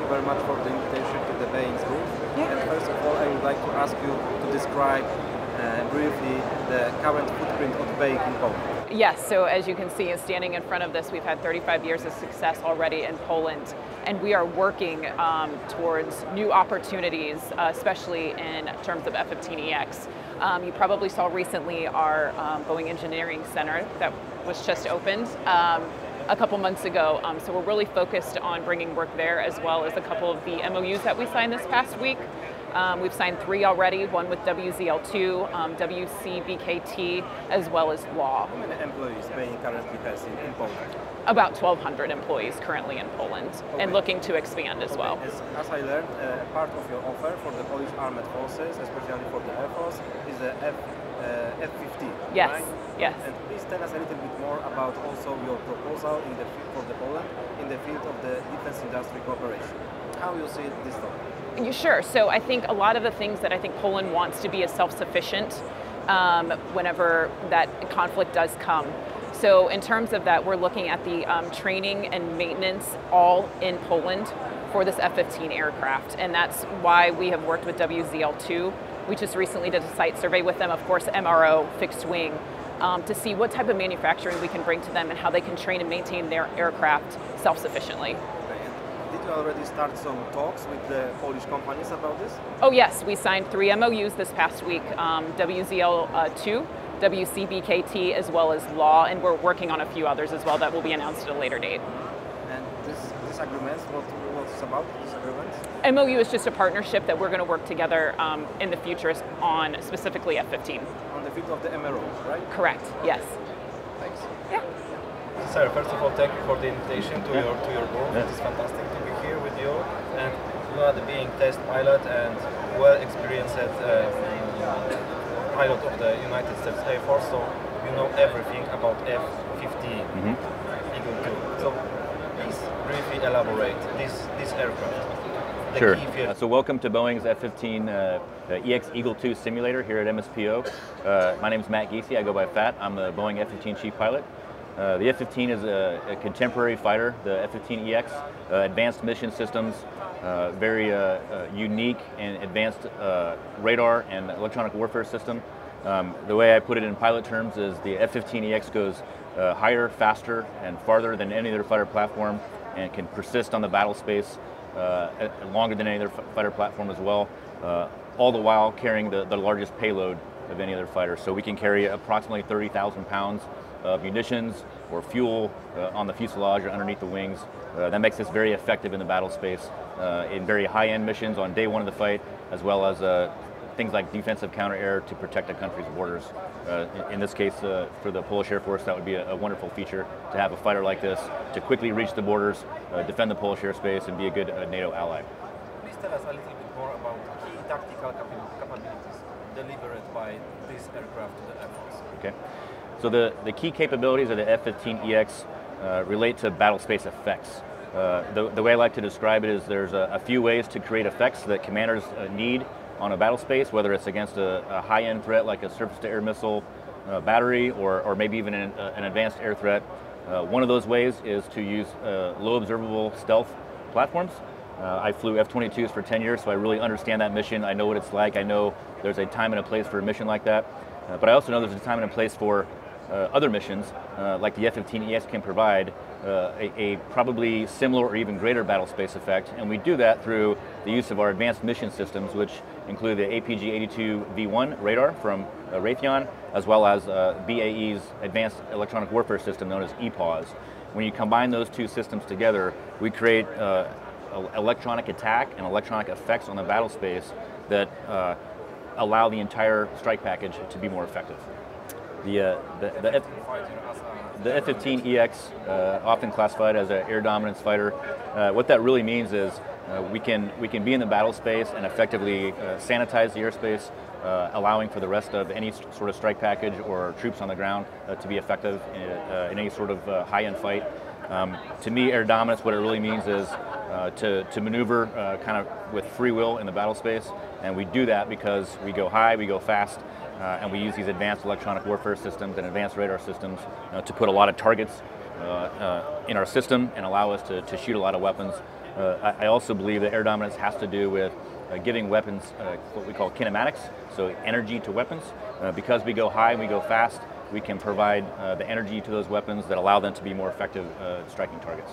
very much for the invitation to the Boeing's booth. Yeah. And first of all, I would like to ask you to describe briefly the current footprint of Boeing in Poland. Yes, so as you can see, standing in front of this, we've had 35 years of success already in Poland, and we are working towards new opportunities, especially in terms of F15EX. You probably saw recently our Boeing Engineering Center that was just opened a couple months ago. So we're really focused on bringing work there, as well as a couple of the MOUs that we signed this past week. We've signed 3 already, one with WZL2, WCBKT, as well as Law. How many employees Boeing currently has in Poland? About 1,200 employees currently in Poland, and looking to expand as well. As I learned, part of your offer for the Polish Armed Forces, especially for the Air Force, is the F15. Yes, right? yes. And please tell us a little bit more about also your proposal for the Poland in the field of the defense industry cooperation. How you see this topic? Sure. So I think a lot of the things that I think Poland wants to be is self-sufficient whenever that conflict does come. So in terms of that, we're looking at the training and maintenance all in Poland for this F-15 aircraft. And that's why we have worked with WZL2. We just recently did a site survey with them, of course, MRO, fixed wing, to see what type of manufacturing we can bring to them and how they can train and maintain their aircraft self-sufficiently. Did you already start some talks with the Polish companies about this? Oh yes, we signed 3 MOUs this past week, WZL2, WCBKT, as well as Law, and we're working on a few others as well that will be announced at a later date. And this agreement, what's about this agreement? MOU is just a partnership that we're going to work together in the future on specifically F-15. On the field of the MRO, right? Correct, yes. Thanks. Yeah. Sir, first of all, thank you for the invitation to your booth. It is fantastic to be here with you. And you are being test pilot and well-experienced pilot of the United States Air Force, so you know everything about F15 Eagle 2. So please briefly elaborate this aircraft. Sure. So welcome to Boeing's F15 EX Eagle 2 simulator here at MSPO. My name is Matt Giese. I go by FAT. I'm the Boeing F15 chief pilot. The F-15 is a contemporary fighter, the F-15EX, advanced mission systems, very unique and advanced radar and electronic warfare system. The way I put it in pilot terms is the F-15EX goes higher, faster, and farther than any other fighter platform, and can persist on the battle space longer than any other fighter platform as well, all the while carrying the largest payload of any other fighter. So we can carry approximately 30,000 pounds of munitions or fuel on the fuselage or underneath the wings. That makes us very effective in the battle space in very high-end missions on day one of the fight, as well as things like defensive counter-air to protect a country's borders. In this case, for the Polish Air Force, that would be a wonderful feature to have a fighter like this to quickly reach the borders, defend the Polish airspace, and be a good NATO ally. Please tell us a little bit more about key tactical capabilities delivered by this aircraft to the Air Force. Okay. So the key capabilities of the F-15EX relate to battle space effects. The way I like to describe it is there's a few ways to create effects that commanders need on a battle space, whether it's against a high-end threat like a surface-to-air missile battery or maybe even an advanced air threat. One of those ways is to use low observable stealth platforms. I flew F-22s for 10 years, so I really understand that mission. I know what it's like. I know there's a time and a place for a mission like that. But I also know there's a time and a place for other missions, like the F-15EX can provide a probably similar or even greater battle space effect, and we do that through the use of our advanced mission systems, which include the APG-82V1 radar from Raytheon, as well as BAE's advanced electronic warfare system known as EPAWS. When you combine those two systems together, we create electronic attack and electronic effects on the battle space that allow the entire strike package to be more effective. The F-15EX, often classified as an air dominance fighter, what that really means is we can be in the battle space and effectively sanitize the airspace, allowing for the rest of any sort of strike package or troops on the ground to be effective in any sort of high-end fight. To me, air dominance, what it really means is to maneuver kind of with free will in the battle space, and we do that because we go high, we go fast, and we use these advanced electronic warfare systems and advanced radar systems to put a lot of targets in our system and allow us to shoot a lot of weapons I also believe that air dominance has to do with giving weapons what we call kinematics, so energy to weapons. Because we go high and we go fast, we can provide the energy to those weapons that allow them to be more effective at striking targets.